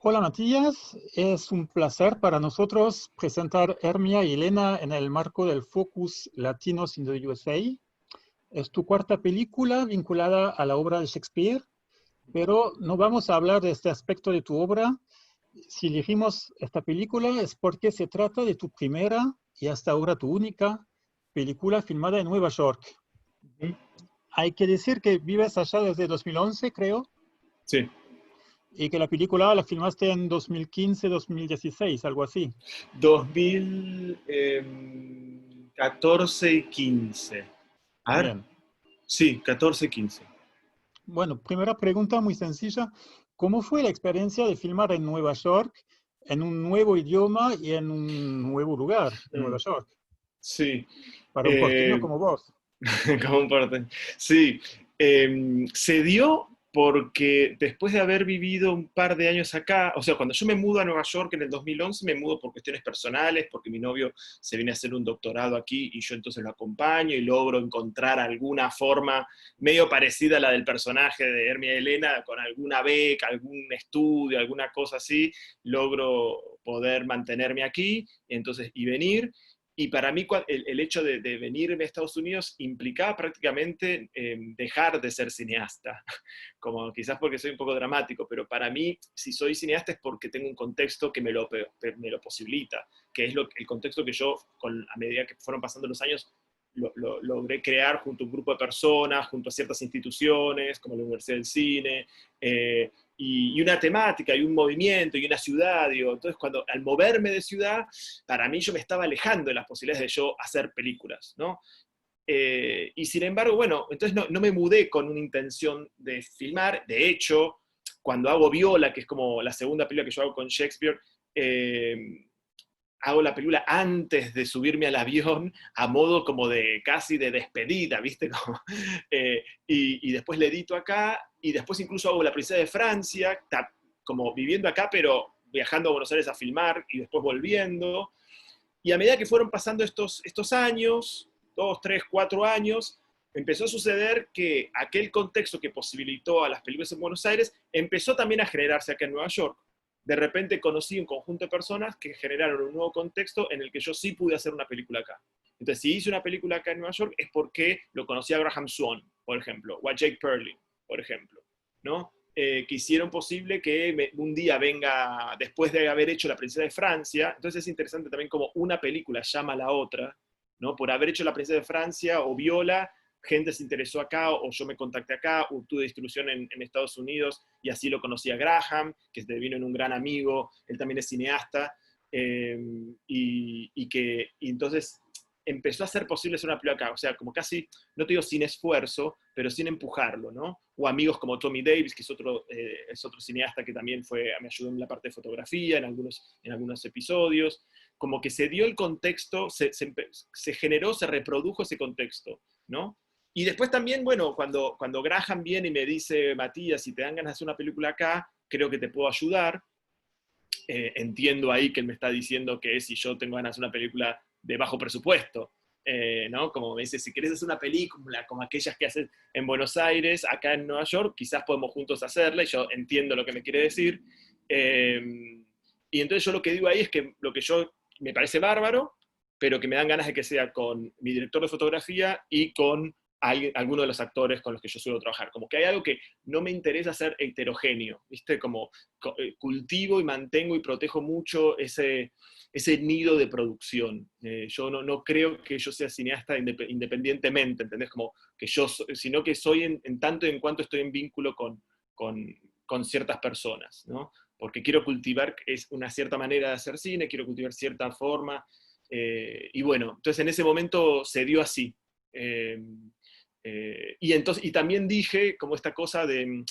Hola Matías, es un placer para nosotros presentar Hermia y Elena en el marco del Focus Latinos in the USA. Es tu cuarta película vinculada a la obra de Shakespeare, pero no vamos a hablar de este aspecto de tu obra. Si elegimos esta película es porque se trata de tu primera y hasta ahora tu única película filmada en Nueva York. Ujú. Hay que decir que vives allá desde 2011, creo, Sí, y que la película la filmaste en 2015, 2016, algo así. 2014 y 15. A ver, Bien. sí, 14 y 15. Bueno, primera pregunta muy sencilla. ¿Cómo fue la experiencia de filmar en Nueva York, en un nuevo idioma y en un nuevo lugar, en Nueva Mm, York, sí, para un porteño eh, como vos? como un parte. Sí, se dio porque después de haber vivido un par de años acá, o sea, cuando yo me mudo a Nueva York en el 2011, me mudo por cuestiones personales, porque mi novio se viene a hacer un doctorado aquí y yo entonces lo acompaño y logro encontrar alguna forma medio parecida a la del personaje de Hermia y Elena, con alguna beca, algún estudio, alguna cosa así, logro poder mantenerme aquí entonces, y venir. Y para mí el hecho de venirme a Estados Unidos implicaba prácticamente dejar de ser cineasta, como quizás porque soy un poco dramático, pero para mí si soy cineasta es porque tengo un contexto que me lo posibilita, que es el contexto que yo, a medida que fueron pasando los años, logré crear junto a un grupo de personas, junto a ciertas instituciones, como la Universidad del Cine, y una temática, y un movimiento, y una ciudad, digo. Entonces, al moverme de ciudad, para mí yo me estaba alejando de las posibilidades de yo hacer películas, ¿no? Y sin embargo, bueno, entonces no me mudé con una intención de filmar. De hecho, cuando hago Viola, que es como la segunda película que yo hago con Shakespeare, hago la película antes de subirme al avión, a modo como de casi de despedida, ¿viste? Como, y después le edito acá, y después incluso hago La Princesa de Francia, como viviendo acá, pero viajando a Buenos Aires a filmar y después volviendo. Y a medida que fueron pasando estos años, 2, 3, 4 años, empezó a suceder que aquel contexto que posibilitó a las películas en Buenos Aires empezó también a generarse acá en Nueva York. De repente conocí un conjunto de personas que generaron un nuevo contexto en el que yo sí pude hacer una película acá. Entonces, si hice una película acá en Nueva York es porque lo conocí a Graham Swan, por ejemplo, o a Jake Perlin, por ejemplo, ¿no? Que hicieron posible que un día venga, después de haber hecho La Princesa de Francia. Entonces es interesante también como una película llama a la otra, ¿no? Por haber hecho La Princesa de Francia o Viola, gente se interesó acá, o yo me contacté acá, o tuve distribución en Estados Unidos, y así lo conocí a Graham, que se vino en un gran amigo, él también es cineasta, y entonces empezó a ser posible hacer una película acá, o sea, como casi, no te digo sin esfuerzo, pero sin empujarlo, ¿no? O amigos como Tommy Davis, que es otro cineasta que también me ayudó en la parte de fotografía, en algunos episodios, como que se dio el contexto, se generó, se reprodujo ese contexto, ¿no? Y después también, bueno, cuando Graham viene y me dice, Matías, si te dan ganas de hacer una película acá, creo que te puedo ayudar. Entiendo ahí que él me está diciendo que si yo tengo ganas de hacer una película de bajo presupuesto, ¿no? Como me dice, si querés hacer una película como aquellas que haces en Buenos Aires, acá en Nueva York, quizás podemos juntos hacerla, y yo entiendo lo que me quiere decir. Y entonces yo lo que digo ahí es que lo que yo me parece bárbaro, pero que me dan ganas de que sea con mi director de fotografía y con alguno de los actores con los que yo suelo trabajar. Como que hay algo que no me interesa ser heterogéneo, ¿viste? Como cultivo y mantengo y protejo mucho ese nido de producción. Yo no creo que yo sea cineasta independientemente, ¿entendés? Como que sino que soy en tanto y en cuanto estoy en vínculo con ciertas personas, ¿no? Porque quiero cultivar una cierta manera de hacer cine, quiero cultivar cierta forma, y bueno, entonces en ese momento se dio así. Eh, y también dije como esta cosa de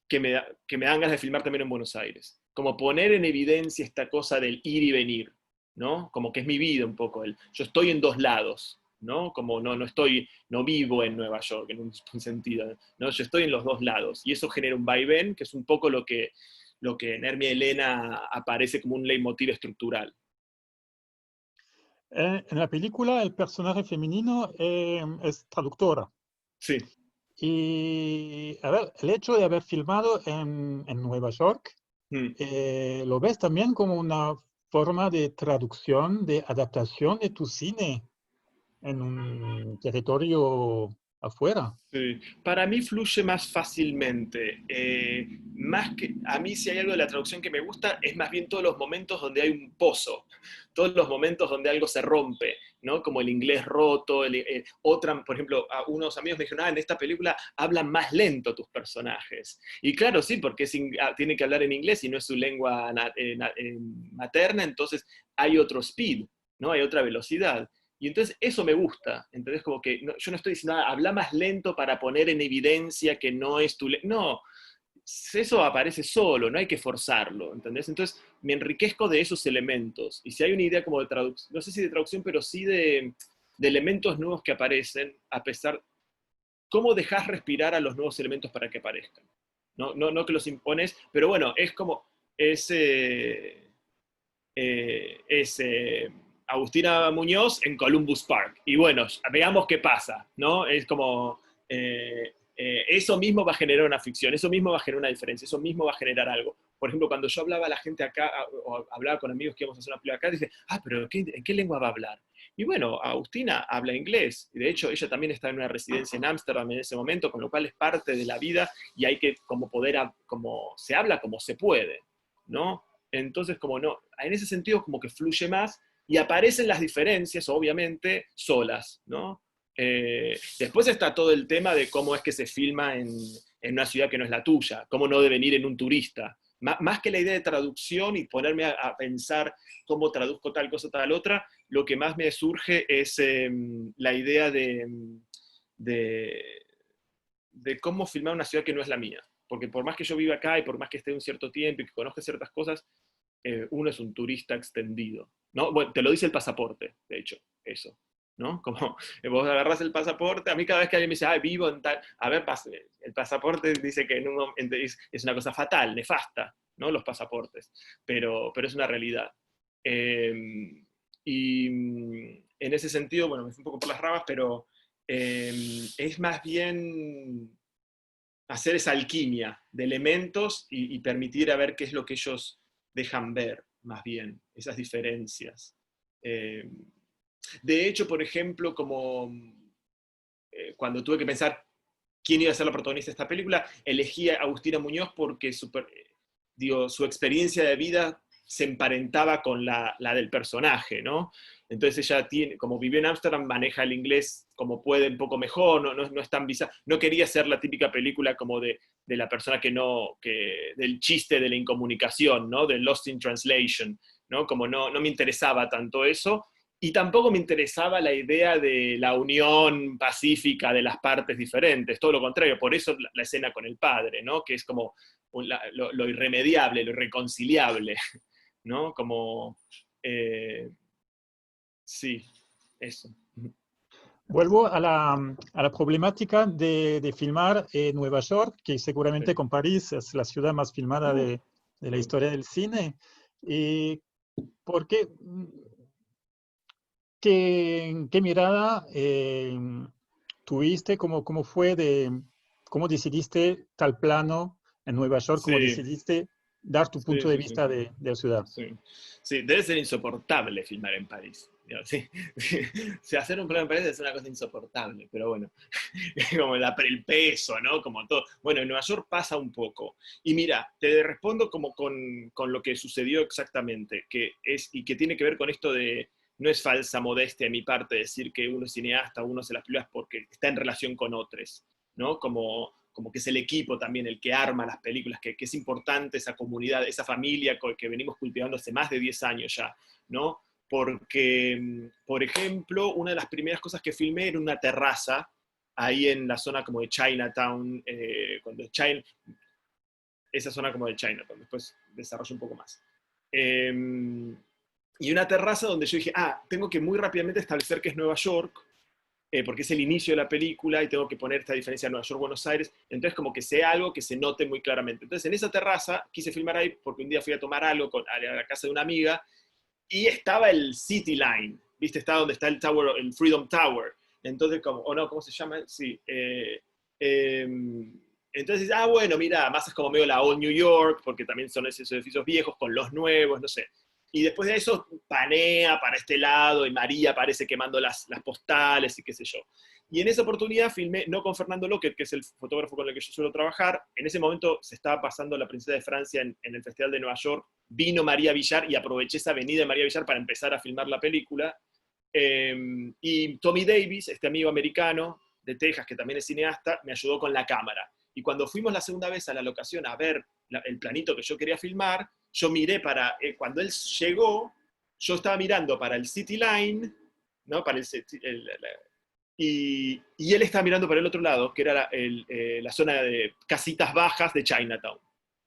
que me dan ganas de filmar también en Buenos Aires. Como poner en evidencia esta cosa del ir y venir, ¿no? Como que es mi vida un poco. Yo estoy en dos lados, ¿no? Como no vivo en Nueva York en un sentido, ¿no? Yo estoy en los dos lados. Y eso genera un vaivén, que es un poco lo que en Hermia y Elena aparece como un leitmotiv estructural. En la película el personaje femenino es traductora. Sí. Y, a ver, el hecho de haber filmado en Nueva York Mm. ¿Lo ves también como una forma de traducción, de adaptación de tu cine en un territorio afuera? Sí. Para mí fluye más fácilmente. Más que, a mí si hay algo de la traducción que me gusta, es más bien todos los momentos donde hay un pozo, todos los momentos donde algo se rompe, ¿no? Como el inglés roto, otra, por ejemplo, a unos amigos me dijeron, en esta película hablan más lento tus personajes. Y claro, sí, porque tiene que hablar en inglés y no es su lengua materna, entonces hay otro speed, ¿no? Hay otra velocidad. Y entonces eso me gusta, entonces como que yo no estoy diciendo, habla más lento para poner en evidencia que no es tu lengua. No, eso aparece solo, no hay que forzarlo, ¿entendés? Entonces me enriquezco de esos elementos. Y si hay una idea como de traducción, no sé si de traducción, pero sí de elementos nuevos que aparecen, a pesar, ¿cómo dejas respirar a los nuevos elementos para que aparezcan? No que los impones, pero bueno, es como ese es Agustina Muñoz en Columbus Park. Y bueno, veamos qué pasa, ¿no? Es como, eso mismo va a generar una ficción, eso mismo va a generar una diferencia, eso mismo va a generar algo. Por ejemplo, cuando yo hablaba a la gente acá, o hablaba con amigos que íbamos a hacer una película acá, dice, pero ¿en qué lengua va a hablar? Y bueno, Agustina habla inglés, y de hecho ella también está en una residencia en Ámsterdam en ese momento, con lo cual es parte de la vida y hay que como poder, como se habla como se puede, ¿no? Entonces, como no, en ese sentido como que fluye más y aparecen las diferencias, obviamente, solas, ¿no? Después está todo el tema de cómo es que se filma en una ciudad que no es la tuya, cómo no debe ir en un turista. Más que la idea de traducción y ponerme a pensar cómo traduzco tal cosa, tal otra, lo que más me surge es la idea de, de cómo filmar una ciudad que no es la mía. Porque por más que yo viva acá y por más que esté un cierto tiempo y que conozca ciertas cosas, uno es un turista extendido, ¿no? Bueno, te lo dice el pasaporte, de hecho, eso, ¿no? Como vos agarras el pasaporte, a mí cada vez que alguien me dice, vivo en tal, a ver, el pasaporte dice que en un momento es una cosa fatal, nefasta, ¿no? Los pasaportes, pero es una realidad. Y en ese sentido, bueno, me fui un poco por las ramas, pero es más bien hacer esa alquimia de elementos y permitir a ver qué es lo que ellos dejan ver, más bien, esas diferencias. Eh, de hecho, por ejemplo, como cuando tuve que pensar quién iba a ser la protagonista de esta película, elegí a Agustina Muñoz porque su experiencia de vida se emparentaba con la del personaje, ¿no? Entonces ella tiene, como vivió en Ámsterdam, maneja el inglés como puede un poco mejor, no es tan bizarro. No quería ser la típica película como de la persona del chiste de la incomunicación, ¿no? Del Lost in Translation, ¿no? Como no me interesaba tanto eso, y tampoco me interesaba la idea de la unión pacífica de las partes diferentes, todo lo contrario, por eso la escena con el padre, ¿no? Que es como lo irremediable, lo irreconciliable, ¿no? Como, sí, eso. Vuelvo a la problemática de filmar en Nueva York, que seguramente Sí. con París es la ciudad más filmada Uh, de la mm. historia del cine. ¿Y por qué? ¿Qué mirada tuviste? ¿Cómo fue cómo decidiste tal plano en Nueva York? ¿Cómo Sí, decidiste dar tu sí, punto de sí, sí. vista de la ciudad? Sí. Sí, debe ser insoportable filmar en París. Sí, sí. Si hacer un plano en París es una cosa insoportable, pero bueno, como el peso, ¿no? Como todo. Bueno, en Nueva York pasa un poco. Y mira, te respondo como con lo que sucedió exactamente, y que tiene que ver con esto de, no es falsa modestia de mi parte decir que uno es cineasta, uno se las películas porque está en relación con otros, ¿no? Como que es el equipo también el que arma las películas, que es importante esa comunidad, esa familia que venimos cultivando hace más de 10 años ya, ¿no? Porque, por ejemplo, una de las primeras cosas que filmé era una terraza, ahí en la zona como de Chinatown, esa zona como de Chinatown, después desarrollo un poco más. Eh, y una terraza donde yo dije, tengo que muy rápidamente establecer que es Nueva York, porque es el inicio de la película y tengo que poner esta diferencia de Nueva York-Buenos Aires, entonces como que sea algo que se note muy claramente. Entonces en esa terraza quise filmar ahí porque un día fui a tomar algo a la casa de una amiga y estaba el City Line, ¿viste? Está donde está el Tower, el Freedom Tower. Entonces, ¿o no? ¿Cómo se llama? Sí. Eh, Entonces, bueno, mira, además es como medio la Old New York, porque también son esos edificios viejos con los nuevos, no sé. Y después de eso panea para este lado y María aparece quemando las postales y qué sé yo. Y en esa oportunidad filmé, no con Fernando López, que es el fotógrafo con el que yo suelo trabajar, en ese momento se estaba pasando La Princesa de Francia en el Festival de Nueva York, vino María Villar y aproveché esa venida de María Villar para empezar a filmar la película. Y Tommy Davis, este amigo americano de Texas, que también es cineasta, me ayudó con la cámara. Y cuando fuimos la segunda vez a la locación a ver el planito que yo quería filmar, yo miré para, cuando él llegó, yo estaba mirando para el City Line, ¿no? Para y él estaba mirando para el otro lado, que era la zona de casitas bajas de Chinatown,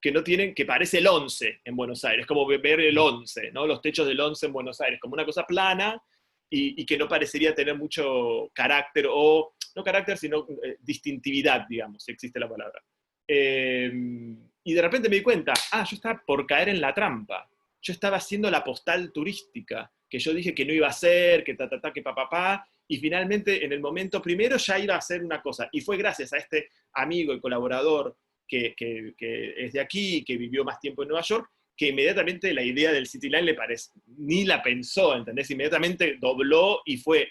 que no tienen, que parece el 11 en Buenos Aires, como ver el 11, ¿no? Los techos del 11 en Buenos Aires, como una cosa plana y que no parecería tener mucho carácter, o no carácter, sino distintividad, digamos, si existe la palabra. Y de repente me di cuenta, yo estaba por caer en la trampa. Yo estaba haciendo la postal turística, que yo dije que no iba a hacer, que que papá, y finalmente en el momento primero ya iba a hacer una cosa. Y fue gracias a este amigo y colaborador que es de aquí, que vivió más tiempo en Nueva York, que inmediatamente la idea del City Line le parece, ni la pensó, ¿entendés? Inmediatamente dobló y fue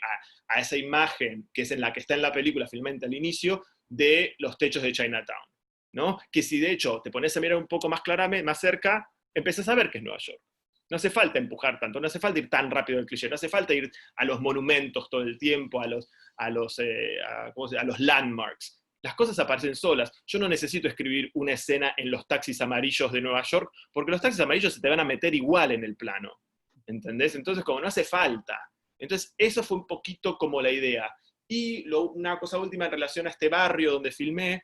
a esa imagen, que es en la que está en la película, filmante al inicio, de los techos de Chinatown, ¿no? Que si de hecho te pones a mirar un poco más claramente, más cerca, empezás a ver que es Nueva York. No hace falta empujar tanto, no hace falta ir tan rápido al cliché, no hace falta ir a los monumentos todo el tiempo, a los landmarks. Las cosas aparecen solas. Yo no necesito escribir una escena en los taxis amarillos de Nueva York, porque los taxis amarillos se te van a meter igual en el plano. ¿Entendés? Entonces, como no hace falta. Entonces, eso fue un poquito como la idea. Y una cosa última en relación a este barrio donde filmé,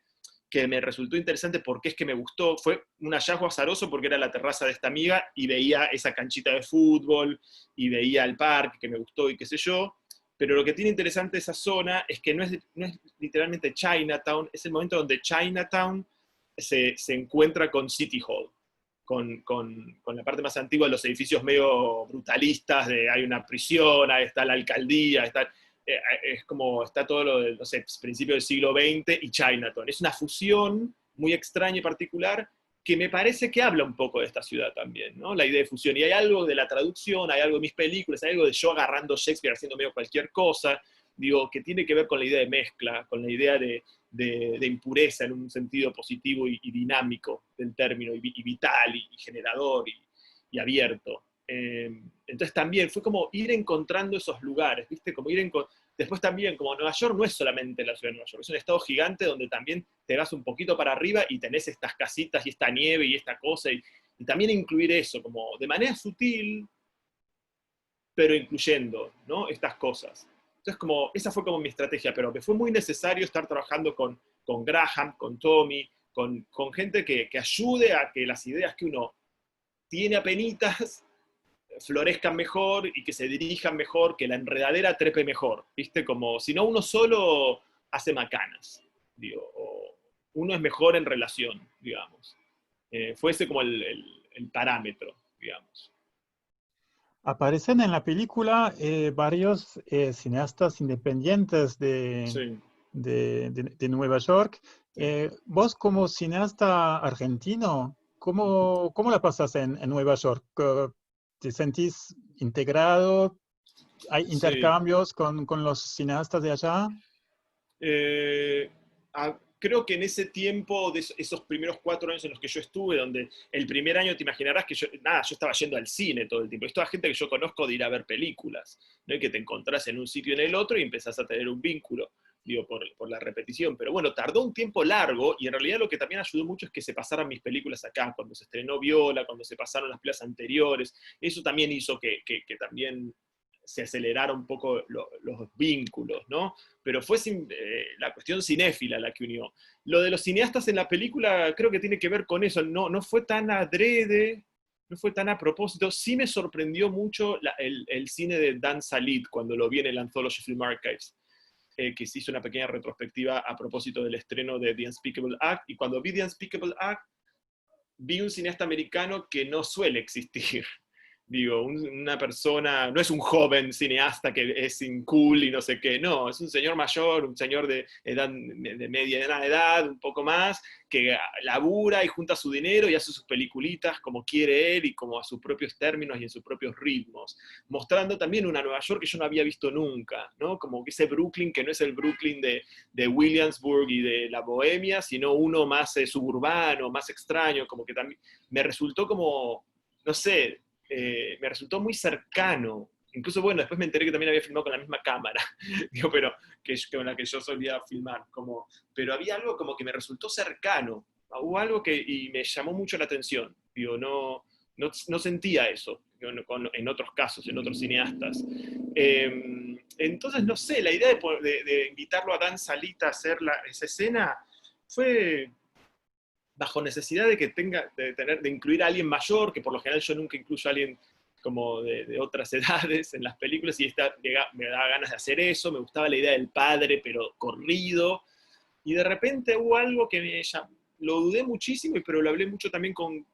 que me resultó interesante porque es que me gustó, fue un hallazgo azaroso porque era la terraza de esta amiga y veía esa canchita de fútbol y veía el parque que me gustó y qué sé yo. Pero lo que tiene interesante esa zona es que no es literalmente Chinatown, es el momento donde Chinatown se encuentra con City Hall, con la parte más antigua de los edificios medio brutalistas, de hay una prisión, ahí está la alcaldía, es como está todo lo del, no sé, principio del siglo XX y Chinatown. Es una fusión muy extraña y particular que me parece que habla un poco de esta ciudad también, ¿no? La idea de fusión. Y hay algo de la traducción, hay algo de mis películas, hay algo de yo agarrando Shakespeare haciendo medio cualquier cosa, digo, que tiene que ver con la idea de mezcla, con la idea de impureza en un sentido positivo y dinámico del término, y vital, y generador, y abierto. Entonces también fue como ir encontrando esos lugares, ¿viste? Como después también, como Nueva York no es solamente la ciudad de Nueva York, es un estado gigante donde también te vas un poquito para arriba y tenés estas casitas y esta nieve y esta cosa, y también incluir eso, como de manera sutil, pero incluyendo, ¿no? Estas cosas. Entonces, esa fue como mi estrategia, pero me fue muy necesario estar trabajando con Graham, con Tommy, con gente que ayude a que las ideas que uno tiene apenitas florezcan mejor y que se dirijan mejor, que la enredadera trepe mejor, ¿viste? Como si no uno solo hace macanas, digo, o uno es mejor en relación, digamos. Fue ese como el parámetro, digamos. Aparecen en la película varios cineastas independientes Sí. de Nueva York. Vos como cineasta argentino, ¿cómo la pasas en Nueva York? ¿Te sentís integrado? ¿Hay Sí. intercambios con los cineastas de allá? Eh, Creo que en ese tiempo, de esos primeros 4 años en los que yo estuve, donde el primer año te imaginarás que yo estaba yendo al cine todo el tiempo. Es toda gente que yo conozco de ir a ver películas, ¿no? Y que te encontrás en un sitio y en el otro y empezás a tener un vínculo, digo, por la repetición. Pero bueno, tardó un tiempo largo y en realidad lo que también ayudó mucho es que se pasaran mis películas acá, cuando se estrenó Viola, cuando se pasaron las películas anteriores. Eso también hizo que también se acelerara un poco los vínculos, ¿no? Pero fue la cuestión cinéfila la que unió. Lo de los cineastas en la película creo que tiene que ver con eso, no fue tan adrede, no fue tan a propósito. Sí me sorprendió mucho el cine de Dan Salid cuando lo vi en el Anthology Film Archives, que se hizo una pequeña retrospectiva a propósito del estreno de The Unspeakable Act, y cuando vi The Unspeakable Act, vi un cineasta americano que no suele existir. Digo, una persona, no es un joven cineasta que es cool y no sé qué, no, es un señor mayor, un señor de mediana edad, un poco más, que labura y junta su dinero y hace sus peliculitas como quiere él y como a sus propios términos y en sus propios ritmos, mostrando también una Nueva York que yo no había visto nunca, ¿no? Como ese Brooklyn que no es el Brooklyn de Williamsburg y de la Bohemia, sino uno más suburbano, más extraño, como que también me resultó como, no sé, me resultó muy cercano. Incluso, bueno, después me enteré que también había filmado con la misma cámara, digo, pero que con la que yo solía filmar. Como, pero había algo como que me resultó cercano. Hubo algo que y me llamó mucho la atención. Digo, no sentía eso en otros casos, en otros cineastas. Entonces, no sé, la idea de invitarlo a Dan Salita a hacer esa escena fue bajo necesidad de que de incluir a alguien mayor, que por lo general yo nunca incluyo a alguien como de otras edades en las películas, y me daba ganas de hacer eso, me gustaba la idea del padre, pero corrido, y de repente hubo algo que lo dudé muchísimo, pero lo hablé mucho también con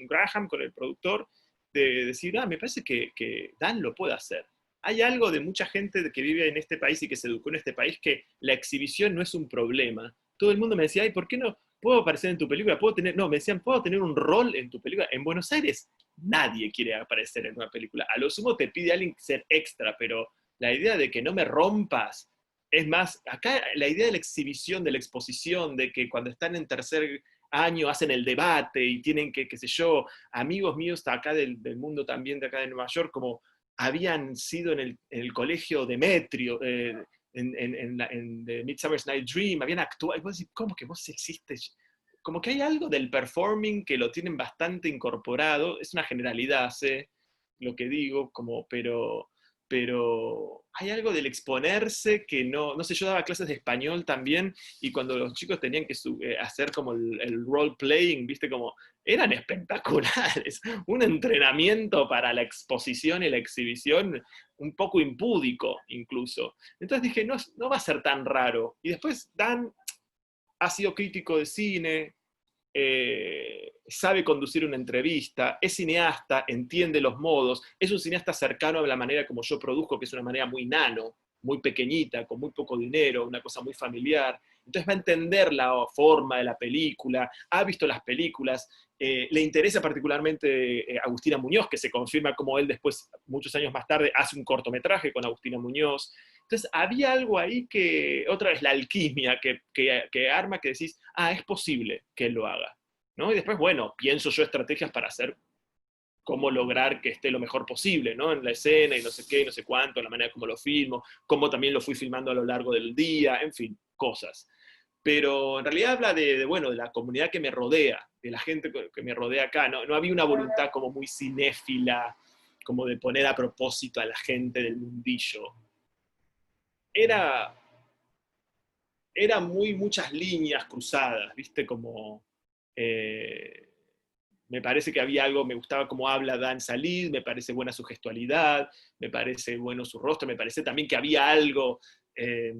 Graham, con el productor, de decir, me parece que Dan lo puede hacer. Hay algo de mucha gente que vive en este país y que se educó en este país que la exhibición no es un problema. Todo el mundo me decía, ¿por qué no puedo aparecer en tu película? No, me decían, ¿puedo tener un rol en tu película? En Buenos Aires nadie quiere aparecer en una película. A lo sumo te pide alguien ser extra, pero la idea de que no me rompas, es más, acá la idea de la exhibición, de la exposición, de que cuando están en tercer año hacen el debate y tienen que, qué sé yo, amigos míos acá del mundo también de acá de Nueva York, como habían sido en el colegio Demetrio, en The Midsummer's Night Dream, habían actuado, y vos decís, ¿cómo que vos existes? Como que hay algo del performing que lo tienen bastante incorporado, es una generalidad, sé lo que digo, pero hay algo del exponerse que no sé, yo daba clases de español también, y cuando los chicos tenían que hacer como el role-playing, viste, como eran espectaculares, un entrenamiento para la exposición y la exhibición un poco impúdico incluso. Entonces dije, no va a ser tan raro. Y después Dan ha sido crítico de cine, sabe conducir una entrevista, es cineasta, entiende los modos, es un cineasta cercano a la manera como yo produzco, que es una manera muy nano, muy pequeñita, con muy poco dinero, una cosa muy familiar. Entonces va a entender la forma de la película, ha visto las películas, le interesa particularmente Agustina Muñoz, que se confirma como él después, muchos años más tarde, hace un cortometraje con Agustina Muñoz. Entonces había algo ahí que, otra vez, la alquimia que arma, que decís, es posible que él lo haga, ¿no? Y después, bueno, pienso yo estrategias para hacer cómo lograr que esté lo mejor posible, ¿no? En la escena y no sé qué, y no sé cuánto, la manera como lo filmo, cómo también lo fui filmando a lo largo del día, en fin, cosas. Pero en realidad habla bueno, de la comunidad que me rodea, de la gente que me rodea acá, no había una voluntad como muy cinéfila, como de poner a propósito a la gente del mundillo. Era muchas líneas cruzadas, ¿viste? Como... me parece que había algo, me gustaba cómo habla Dan Salid, me parece buena su gestualidad, me parece bueno su rostro, me parece también que había algo de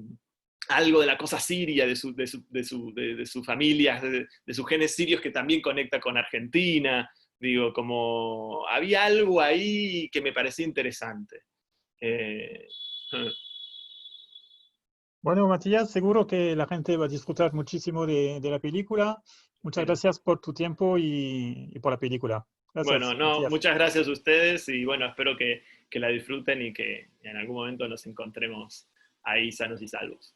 la cosa siria, de sus familias, de sus genes sirios que también conecta con Argentina. Digo, como había algo ahí que me parecía interesante. Eh, Bueno, Matías, seguro que la gente va a disfrutar muchísimo de la película. Muchas sí. gracias por tu tiempo y por la película. Bueno, Gracias, no, Matías. muchas gracias a ustedes y bueno, espero que la disfruten y que en algún momento nos encontremos ahí sanos y salvos.